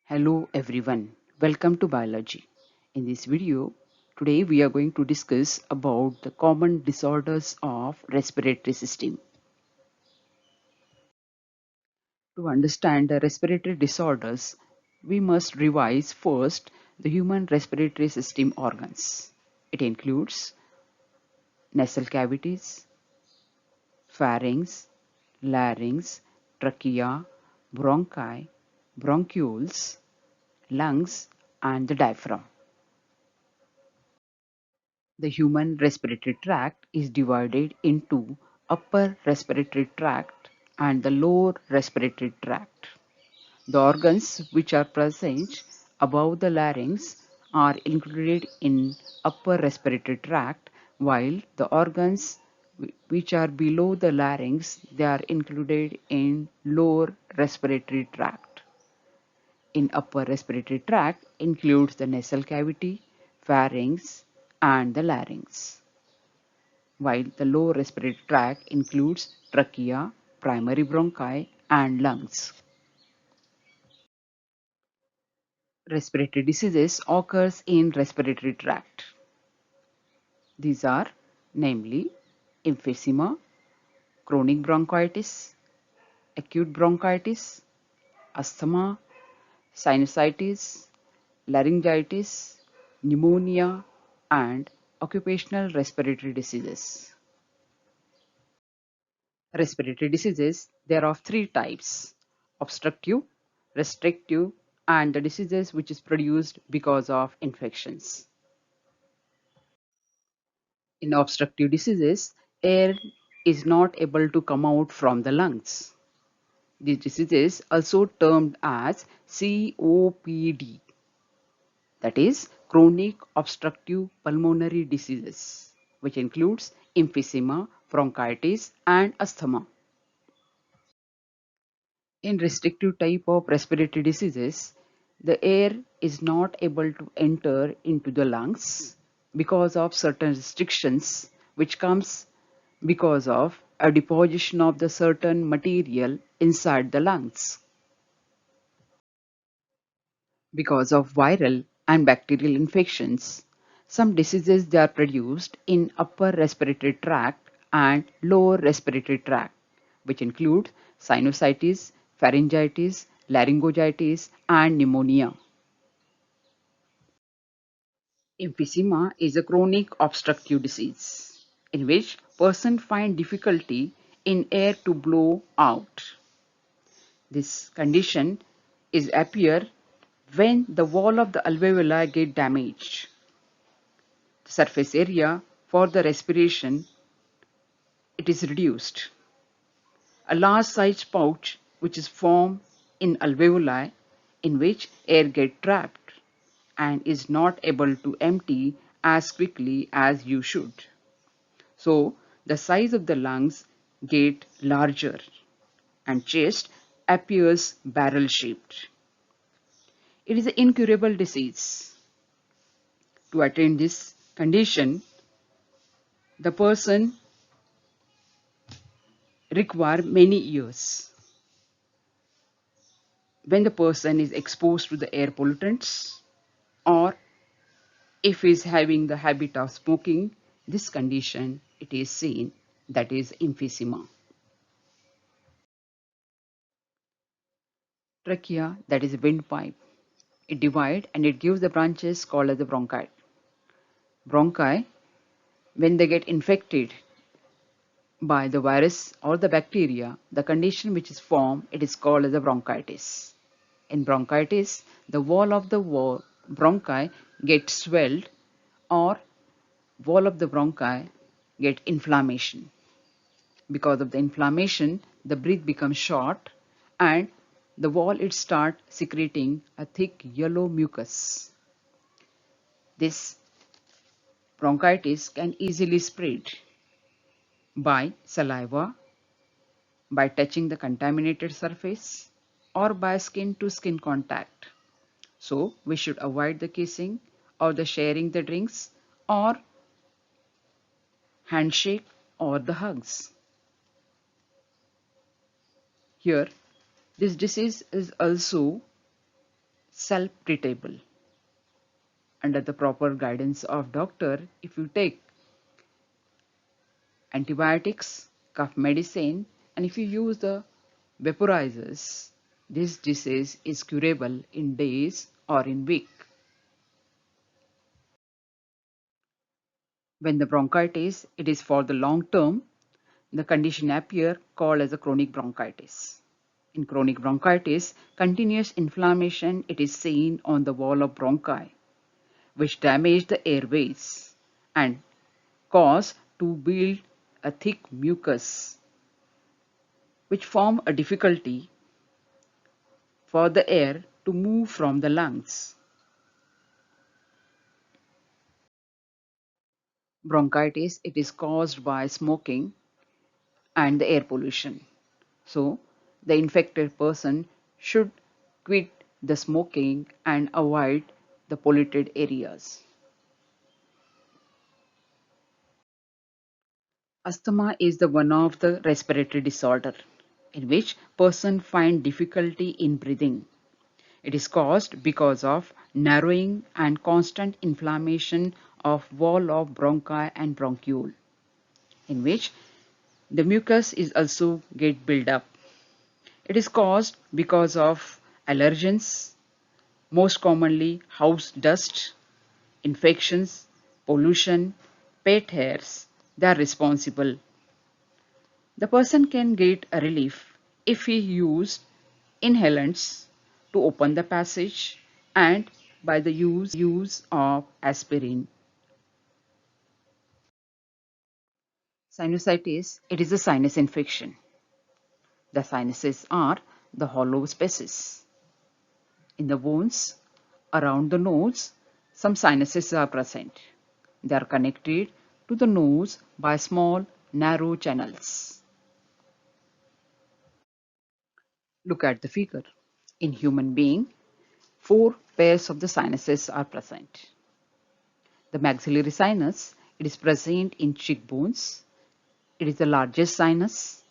Hello everyone, welcome to biology. In this video, today we are going to discuss about the common disorders of respiratory system. To understand the respiratory disorders, we must revise first the human respiratory system organs. It includes nasal cavities, pharynx, larynx, trachea, bronchi, bronchioles, lungs, and the diaphragm. The human respiratory tract is divided into upper respiratory tract and the lower respiratory tract. The organs which are present above the larynx are included in upper respiratory tract, while the organs which are below the larynx, they are included in lower respiratory tract. In upper respiratory tract includes the nasal cavity, pharynx, and the larynx, while the lower respiratory tract includes trachea, primary bronchi, and lungs. Respiratory diseases occurs in respiratory tract. These are namely emphysema, chronic bronchitis, acute bronchitis, asthma, sinusitis, laryngitis, pneumonia, and occupational respiratory diseases. Respiratory diseases, there are of three types: obstructive, restrictive, and the diseases which is produced because of infections. In obstructive diseases, air is not able to come out from the lungs. These diseases also termed as COPD, that is chronic obstructive pulmonary diseases, which includes emphysema, bronchitis, and asthma. In restrictive type of respiratory diseases, the air is not able to enter into the lungs because of certain restrictions which comes because of a deposition of the certain material inside the lungs. Because of viral and bacterial infections, some diseases they are produced in upper respiratory tract and lower respiratory tract, which include sinusitis, pharyngitis, laryngitis, and pneumonia. Emphysema is a chronic obstructive disease in which person find difficulty in air to blow out. This condition is appear when the wall of the alveoli get damaged. The surface area for the respiration it is reduced. A large sized pouch which is formed in alveoli in which air get trapped and is not able to empty as quickly as you should. So the size of the lungs get larger and chest appears barrel shaped. It is an incurable disease. To attain this condition, the person require many years. When the person is exposed to the air pollutants or if he is having the habit of smoking, this condition it is seen, that is emphysema. Trachea, that is a windpipe. It divides and it gives the branches called as the bronchi. Bronchi, when they get infected by the virus or the bacteria, the condition which is formed, it is called as a bronchitis. In bronchitis, the wall of the bronchi gets swelled or wall of the bronchi get inflammation. Because of the inflammation, the breath becomes short and the wall it start secreting a thick yellow mucus. This bronchitis can easily spread by saliva, by touching the contaminated surface, or by skin to skin contact. So we should avoid the kissing or the sharing the drinks or handshake or the hugs. Here, this disease is also self-treatable. Under the proper guidance of doctor, if you take antibiotics, cough medicine, and if you use the vaporizers, this disease is curable in days or in weeks. When the bronchitis it is for the long term, the condition appear called as a chronic bronchitis. In chronic bronchitis, continuous inflammation it is seen on the wall of bronchi, which damage the airways and cause to build a thick mucus, which form a difficulty for the air to move from the lungs. Bronchitis it is caused by smoking and the air pollution. So, the infected person should quit the smoking and avoid the polluted areas. Asthma is the one of the respiratory disorder in which person find difficulty in breathing. It is caused because of narrowing and constant inflammation of wall of bronchi and bronchiole, in which the mucus is also get built up. It is caused because of allergens, most commonly house dust, infections, pollution, pet hairs. They are responsible. The person can get a relief if he used inhalants to open the passage and by the use of aspirin. Sinusitis, it is a sinus infection. The sinuses are the hollow spaces. In the bones around the nose, some sinuses are present. They are connected to the nose by small, narrow channels. Look at the figure. In human being, four pairs of the sinuses are present. The maxillary sinus, it is present in cheekbones. It is the largest sinus.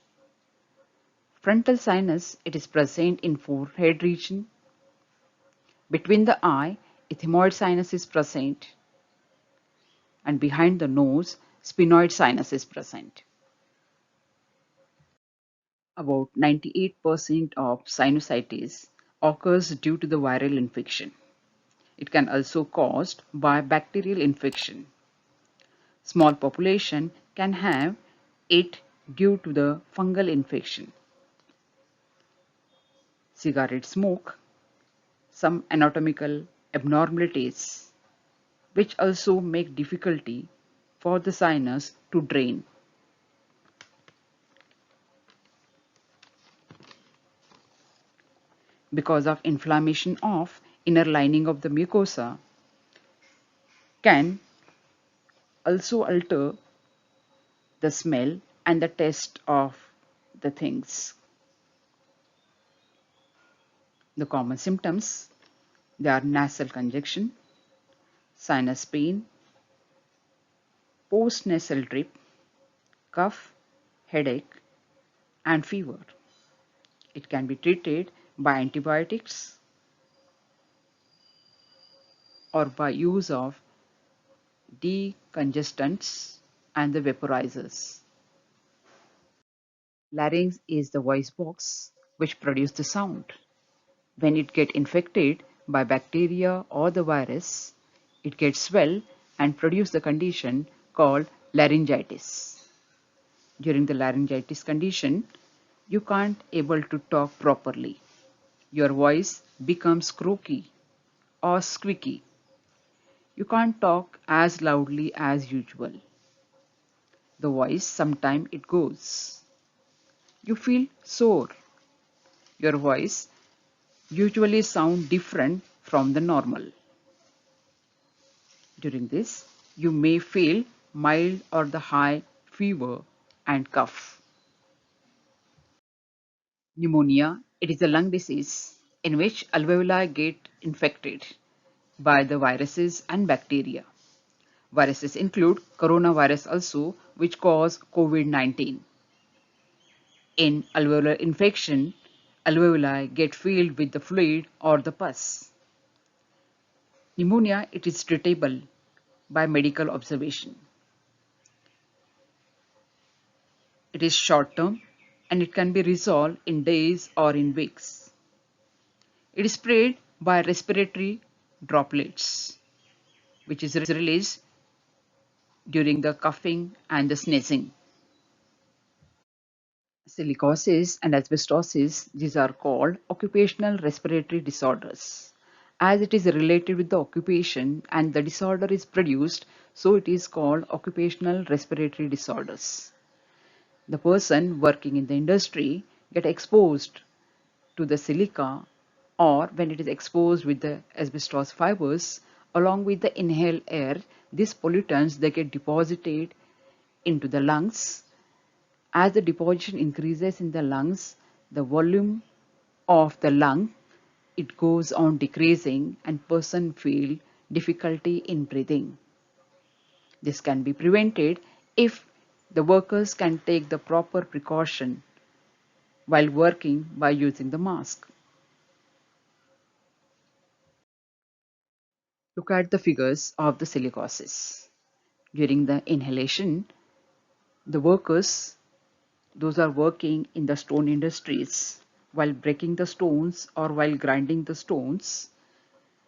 Frontal sinus, it is present in forehead region. Between the eye, ethmoid sinus is present, and behind the nose, sphenoid sinus is present. About 98% of sinusitis occurs due to the viral infection. It can also caused by bacterial infection. Small population can have it due to the fungal infection. Cigarette smoke, some anatomical abnormalities, which also make difficulty for the sinus to drain. Because of inflammation of inner lining of the mucosa can also alter the smell and the taste of the things. The common symptoms, they are nasal congestion, sinus pain, post-nasal drip, cough, headache, and fever. It can be treated by antibiotics or by use of decongestants and the vaporizers. Larynx is the voice box which produces the sound. When it gets infected by bacteria or the virus, it gets swell and produce the condition called laryngitis. During the laryngitis condition, you can't able to talk properly. Your voice becomes croaky or squeaky. You can't talk as loudly as usual. The voice sometimes it goes. You feel sore. Your voice usually sound different from the normal. During this, you may feel mild or the high fever and cough. Pneumonia, it is a lung disease in which alveoli get infected by the viruses and bacteria. Viruses include coronavirus also, which cause COVID-19. In alveolar infection, alveoli get filled with the fluid or the pus. Pneumonia, it is treatable by medical observation. It is short term and it can be resolved in days or in weeks. It is spread by respiratory droplets, which is released during the coughing and the sneezing. Silicosis and asbestosis, these are called occupational respiratory disorders. As it is related with the occupation and the disorder is produced, so it is called occupational respiratory disorders. The person working in the industry get exposed to the silica, or when it is exposed with the asbestos fibers along with the inhaled air, these pollutants they get deposited into the lungs. As the deposition increases in the lungs, the volume of the lung it goes on decreasing and person feel difficulty in breathing. This can be prevented if the workers can take the proper precaution while working by using the mask. Look at the figures of the silicosis. During the inhalation, the workers, those are working in the stone industries, while breaking the stones or while grinding the stones,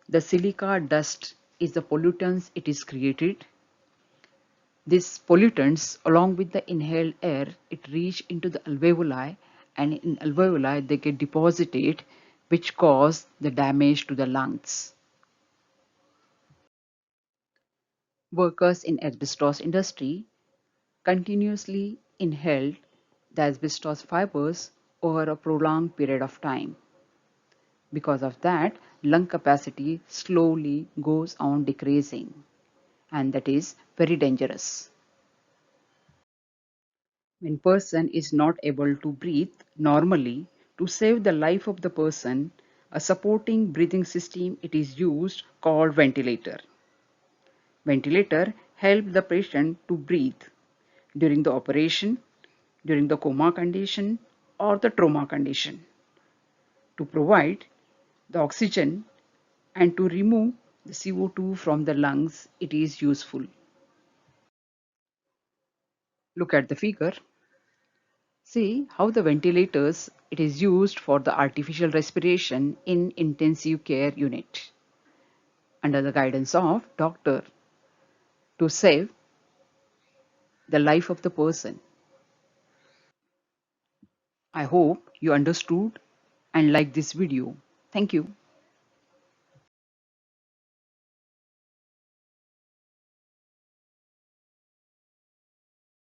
the silica dust is the pollutants it is created. These pollutants, along with the inhaled air, it reach into the alveoli, and in alveoli they get deposited, which cause the damage to the lungs. Workers in asbestos industry continuously inhaled the asbestos fibers over a prolonged period of time. Because of that, lung capacity slowly goes on decreasing, and that is very dangerous. When person is not able to breathe normally, to save the life of the person, a supporting breathing system it is used called ventilator. Ventilator help the patient to breathe during the operation, during the coma condition or the trauma condition, to provide the oxygen and to remove the CO2 from the lungs. It is useful. Look at the figure. See how the ventilators it is used for the artificial respiration in intensive care unit under the guidance of doctor to save the life of the person. I hope you understood and liked this video. Thank you.